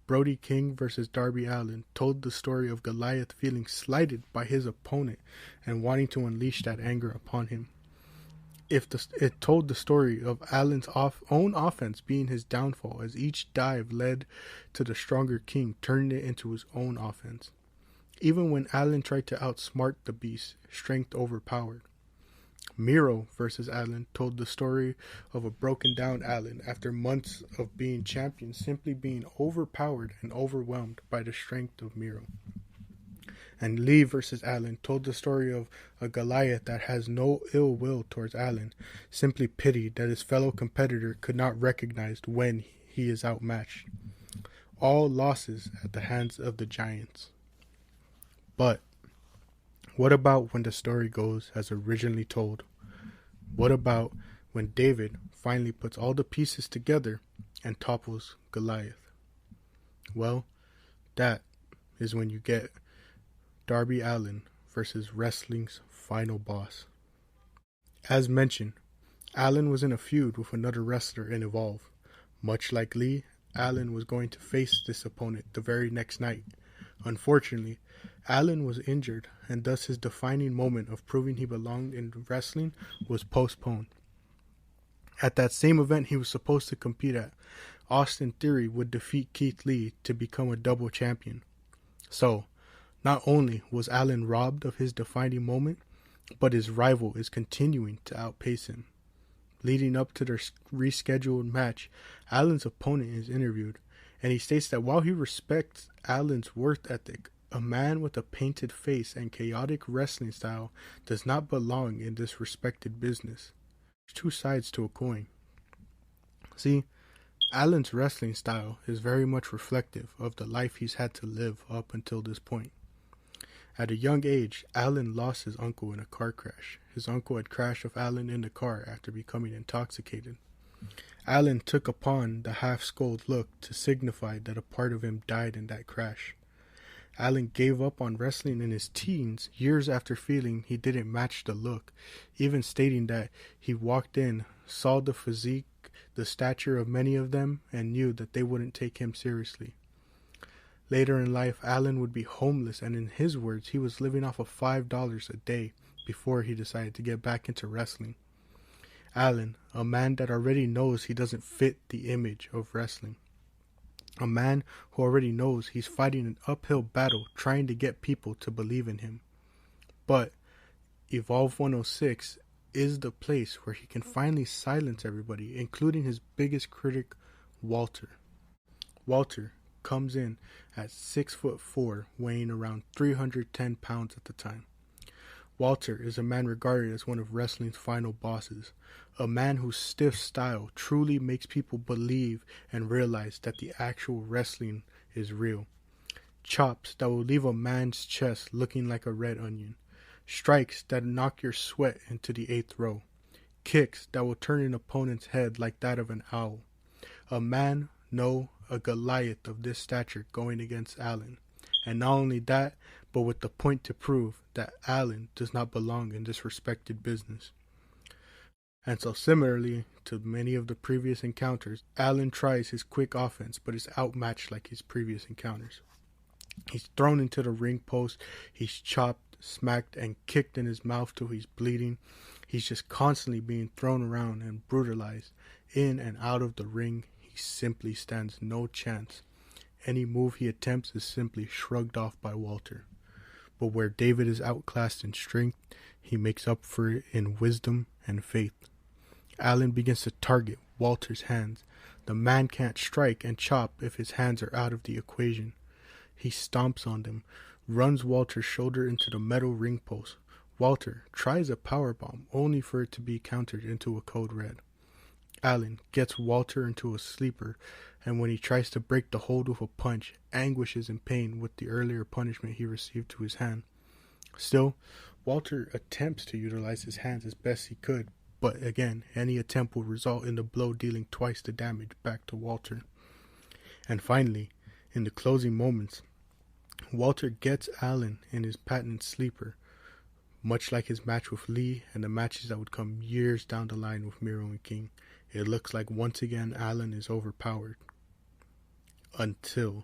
Brody King versus Darby Allin told the story of Goliath feeling slighted by his opponent and wanting to unleash that anger upon him. It told the story of Allin's own offense being his downfall, as each dive led to the stronger King turning it into his own offense. Even when Allin tried to outsmart the beast, strength overpowered. Miro versus Allin told the story of a broken down Allin after months of being champion simply being overpowered and overwhelmed by the strength of Miro. And Lee versus Allin told the story of a Goliath that has no ill will towards Allin, simply pity that his fellow competitor could not recognize when he is outmatched. All losses at the hands of the giants. But what about when the story goes as originally told? What about when David finally puts all the pieces together and topples Goliath? Well, that is when you get Darby Allin versus wrestling's final boss. As mentioned, Allin was in a feud with another wrestler in Evolve. Much like Lee, Allin was going to face this opponent the very next night. Unfortunately, Allin was injured, and thus his defining moment of proving he belonged in wrestling was postponed. At that same event he was supposed to compete at, Austin Theory would defeat Keith Lee to become a double champion. So, not only was Allin robbed of his defining moment, but his rival is continuing to outpace him. Leading up to their rescheduled match, Allin's opponent is interviewed, and he states that while he respects Allin's work ethic, a man with a painted face and chaotic wrestling style does not belong in this respected business. There's two sides to a coin. See, Allin's wrestling style is very much reflective of the life he's had to live up until this point. At a young age, Allin lost his uncle in a car crash. His uncle had crashed with Allin in the car after becoming intoxicated. Allin took upon the half-skulled look to signify that a part of him died in that crash. Allin gave up on wrestling in his teens, years after feeling he didn't match the look, even stating that he walked in, saw the physique, the stature of many of them, and knew that they wouldn't take him seriously. Later in life, Allin would be homeless, and in his words, he was living off of $5 a day before he decided to get back into wrestling. Allin, a man that already knows he doesn't fit the image of wrestling. A man who already knows he's fighting an uphill battle trying to get people to believe in him. But Evolve 106 is the place where he can finally silence everybody, including his biggest critic, Walter. Walter comes in at 6'4", weighing around 310 pounds at the time. Walter is a man regarded as one of wrestling's final bosses, a man whose stiff style truly makes people believe and realize that the actual wrestling is real. Chops that will leave a man's chest looking like a red onion. Strikes that knock your sweat into the 8th row. Kicks that will turn an opponent's head like that of an owl. A Goliath of this stature going against Allin. And not only that, but with the point to prove that Allin does not belong in this respected business. And so similarly to many of the previous encounters, Allin tries his quick offense but is outmatched like his previous encounters. He's thrown into the ring post, he's chopped, smacked, and kicked in his mouth till he's bleeding. He's just constantly being thrown around and brutalized. In and out of the ring, he simply stands no chance. Any move he attempts is simply shrugged off by Walter. But where David is outclassed in strength, he makes up for it in wisdom and faith. Allin begins to target Walter's hands. The man can't strike and chop if his hands are out of the equation. He stomps on them, runs Walter's shoulder into the metal ring post. Walter tries a powerbomb, only for it to be countered into a code red. Allin gets Walter into a sleeper, and when he tries to break the hold with a punch, anguishes in pain with the earlier punishment he received to his hand. Still, Walter attempts to utilize his hands as best he could, but again, any attempt will result in the blow dealing twice the damage back to Walter. And finally, in the closing moments, Walter gets Allin in his patent sleeper, much like his match with Lee and the matches that would come years down the line with Miro and King. It looks like once again Allin is overpowered. Until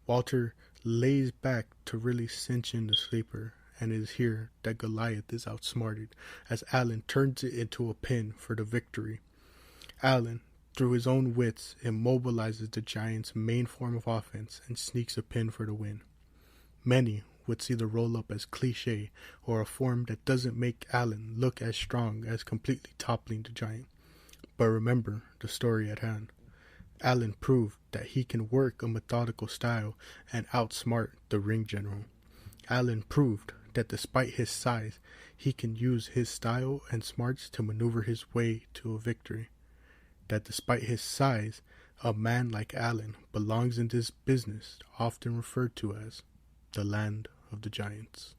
Walter lays back to really cinch in the sleeper, and it is here that Goliath is outsmarted, as Allin turns it into a pin for the victory. Allin, through his own wits, immobilizes the Giant's main form of offense and sneaks a pin for the win. Many would see the roll-up as cliché or a form that doesn't make Allin look as strong as completely toppling the Giant. But remember the story at hand. Allin proved that he can work a methodical style and outsmart the ring general. Allin proved that despite his size, he can use his style and smarts to maneuver his way to a victory. That despite his size, a man like Allin belongs in this business often referred to as the land of the giants.